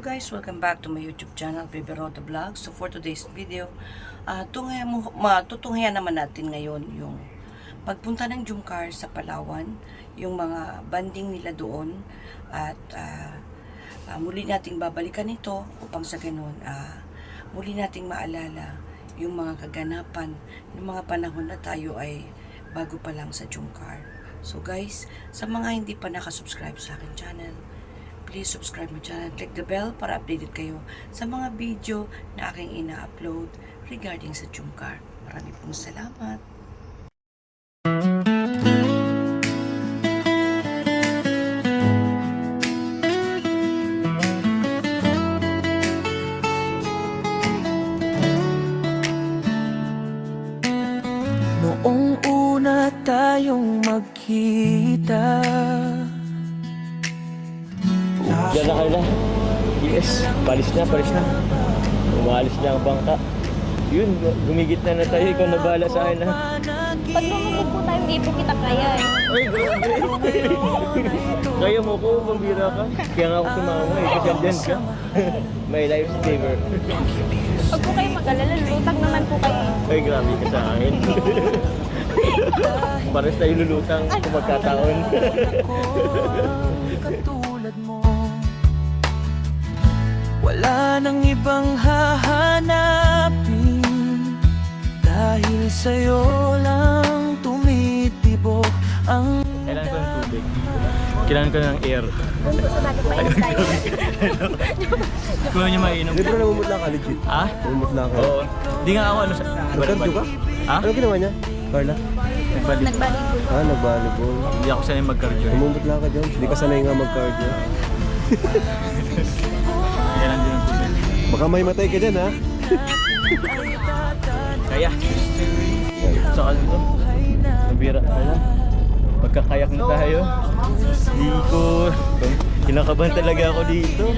guys, welcome back to my YouTube channel, Baby Rhoda Vlog. So for today's video, tutunghayan naman natin ngayon yung pagpunta ng Jungkar sa Palawan, yung mga banding nila doon, at muli nating babalikan ito upang sa ganun, muli nating maalala yung mga kaganapan ng mga panahon na tayo ay bago pa lang sa Jungkar. So guys, sa mga hindi pa nakasubscribe sa akin channel, please subscribe my channel, click the bell para updated kayo sa mga video na aking ina-upload regarding sa Jungkar. Maraming pong salamat. Noong una tayong magkita, Diyan na kayo na. Yes, palis na. Umalis na ang bangka. Yun, gumigit na tayo. Ikaw na bahala sa akin, ha? Pag lumubog po tayo, hindi po kita kaya eh. Ay, grabe. Kaya mo ko, pambira ka. Kaya nga ako sumama eh, kasi andyan ka. My lifesaver. Pag po kayo mag-alala, lutang naman po kayo. Ay, grabe ka sa akin. Pares tayo lulutang kung magkataon. katulad mo, wala nang ibang hahanapin, dahil sa'yo lang tumitibok ang Kailangan ko ng tubig. Kailangan ko ng air. Mainit tayo. Kung niyo mainom. Hindi pero namumutla ka, legit. Ha? Namumutla ka. Oo. Di nga ako ano sa... Nagkardio ka? Ha? Ano ginawa niya? Carla? Nagbalik. Nagbalibol. Nag-volleyball. Hindi ako sanay mag-cardio. Namumutla ka, Jones. Hindi ka sanay nga mag-cardio. Kailangan din ng tubig. Baka may matay ka dyan, ha? Kaya. Saka dito. Nabira ka na. Pagkakayak na tayo. Hindi ko... Kinakabahan talaga ako dito.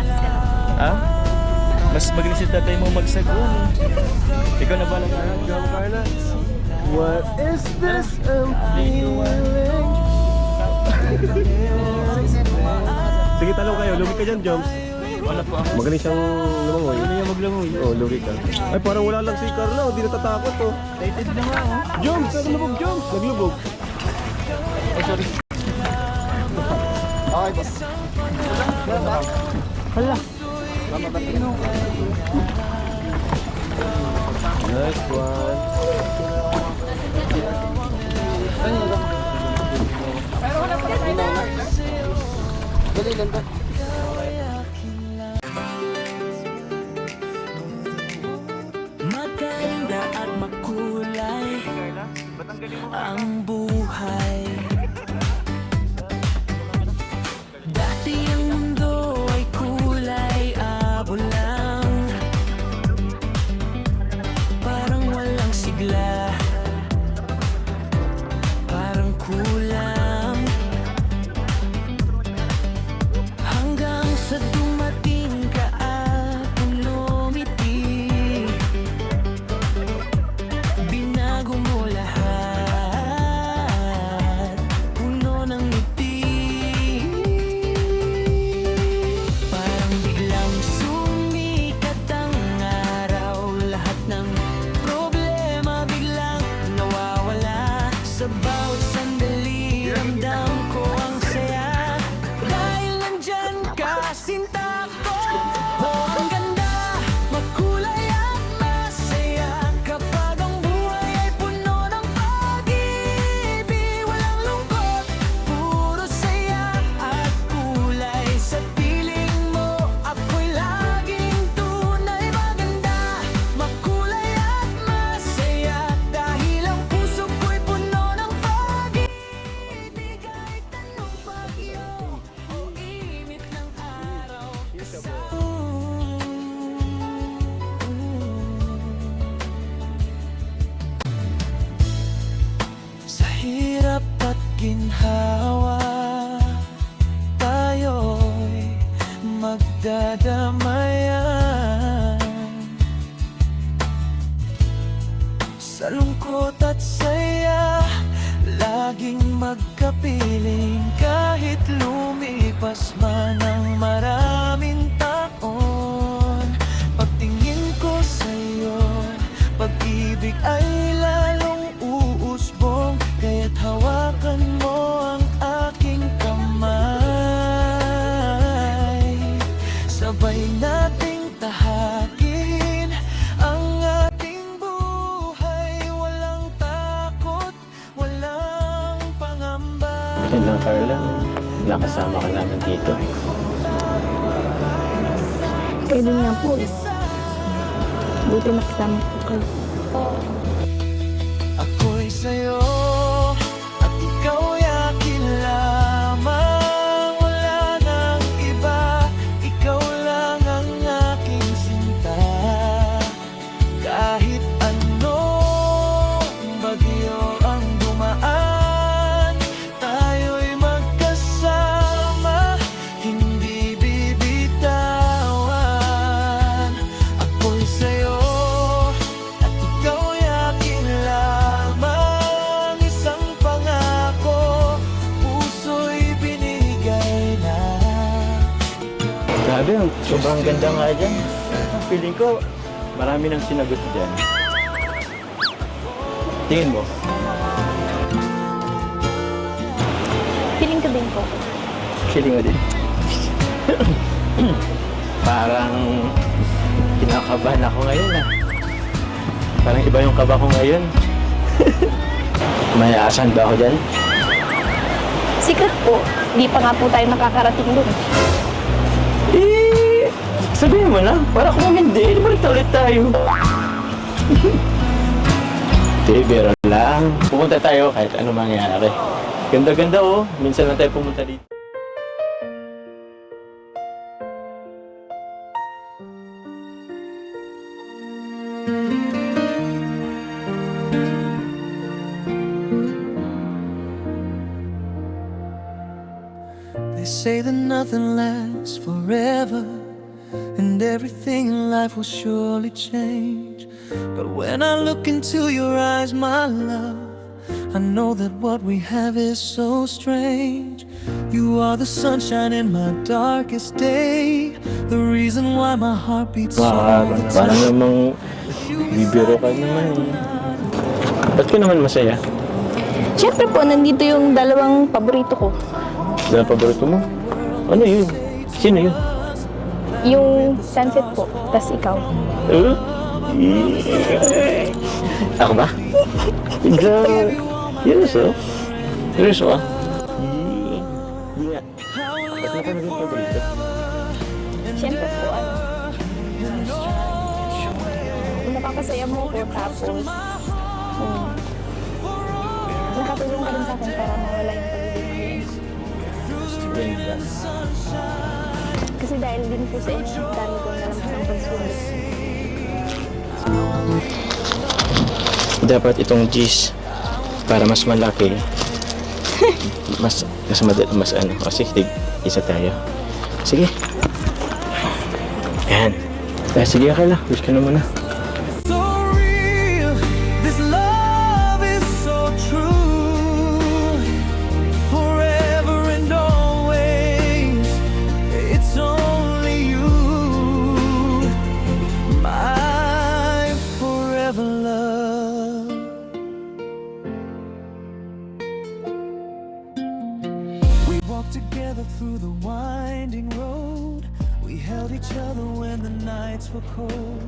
Ha? Mas magnisit na tayo mo magsagon. Ikaw na ba lang na? Jump, Carla. What is this I'm feeling? Sige, talo kayo. Lugi ka dyan, Jones. Wala po ako. Magaling siyang lumangoy. Ano yung maglangoy? Oo, lugi ka. Ay, parang wala lang si Carla. Hindi natatakot, oh. Excited na nga oh. Jones! Naglubog, Jones! Naglubog. Ay, sorry. Hala. Nice one. maganda at makulay ang buhay. Dati ang mundo ay kulay abo lang, parang walang sigla, parang kulang, hanggang sa dumating ka at lumiti, binago mo lahat, puno ng ngiti. Parang biglang sumikat ang araw, lahat ng problema biglang nawawala. Sa bawat sandali, ramdam ko ang saya, dahil nandyan ka, sinta ko. Oh, ang ganda, makulay at masaya, kapag ang buhay ay puno ng pag-ibig. Walang lungkot, puro saya at kulay. Sa piling mo, ako'y laging tunay. Maganda, makulay at masaya, dahil ang puso ko'y puno ng pag-ibig. Kahit anong bagyo o init ng araw, sa hirap at ginhawa, tayo'y magdadamayan. Sa lungkot at saya, laging magkapiling, kahit lumipas man ang maraming taon. Sabay nating tahakin ang ating buhay. Walang takot, walang pangamba. Yan lang, Carla. Nakasama ka namin dito. Kayo din nga po. Buti nakasama po kayo. Ako'y sa'yo at ikaw'y akin lamang. Wala nang iba, ikaw lang ang aking sinta. Kahit anong bagyo ang dumaan, tayo'y magkasama, hindi bibitawan. Ako'y sa'yo at ikaw'y akin lamang. Isang pangako, puso'y binigay na. Grabe, sobrang ganda nga dyan. Feeling ko, marami nang sinagot dyan. Tingin mo? Feeling ko din po. Feeling mo din. Parang kinakabahan ako ngayon ah. Parang iba yung kaba ko ngayon. May asan ba ako dyan? Secret po. Di pa nga po tayo nakakarating dun. Eh, sabihin mo na. Para kung hindi, balik ulit tayo. Hindi, biro lang. Pumunta tayo kahit ano mangyari. Ganda-ganda oh. Minsan lang tayo pumunta dito. They say that nothing lasts forever, and everything in life will surely change. But when I look into your eyes, my love, I know that what we have is so strange. You are the sunshine in my darkest day, the reason why my heart beats all the Parang time. namang bibiro ka naman. Ba't ka naman masaya? Siyempre po, nandito yung dalawang paborito ko. Dahil paborito mo? Ano yun? Sino yun? Yung sunset po, tas ikaw. Eh? Ako ba? Ikaw. Seryoso? Seryoso ah? Hindi nga. Ba't mo ka naging paborito? Siyempre po, napapasaya mo ko, tapos nakatulong ka rin sa akin para mawala yung pagiging Ganda. kasi dahil din po sa inyo, dami ko nalang ng pagsulit. Dapat itong G's para mas malaki. mas ano. Kasi isa tayo. Sige. Yan. Sige, Akala. Wish ka na muna. So real, this love is so true. Forever and always, it's only you, my forever love. We walked together through the winding road. We held each other when the nights were cold.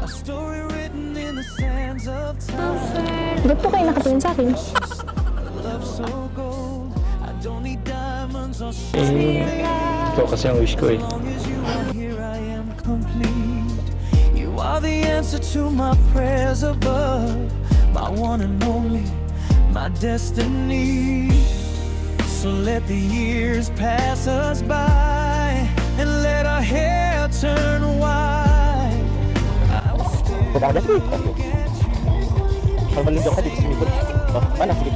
A story written in the sands of time. Ba't po kayo nakatingin sa akin? Love so gold. I don't need diamonds or Ikaw kasi ang wish ko eh. long as you are here, I am complete. You are the answer to my prayers above, my one and only, my destiny. So let the years pass us by and let our hair turn white. I will still Pagkakas mo. get you. Pagkalindo ka dito sa mikot. Paano? Sige.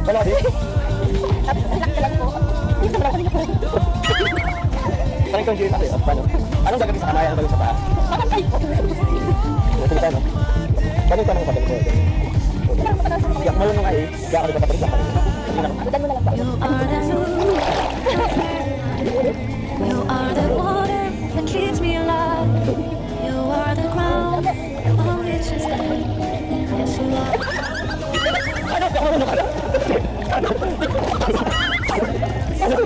Wala din. Parang ikaw yung jury paano? Anong gagawin sa kamay? Anong gagawin sa paa? Ito no? Paano ito anong kapatid ko? Yak mo lang nung ay, kaya ako nagpapatid sa kapatid. You are the water that keeps me alive. You are the ground on which I stand. Yes, you are. Ano?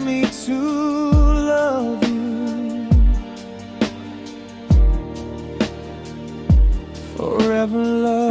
me to love you. Forever love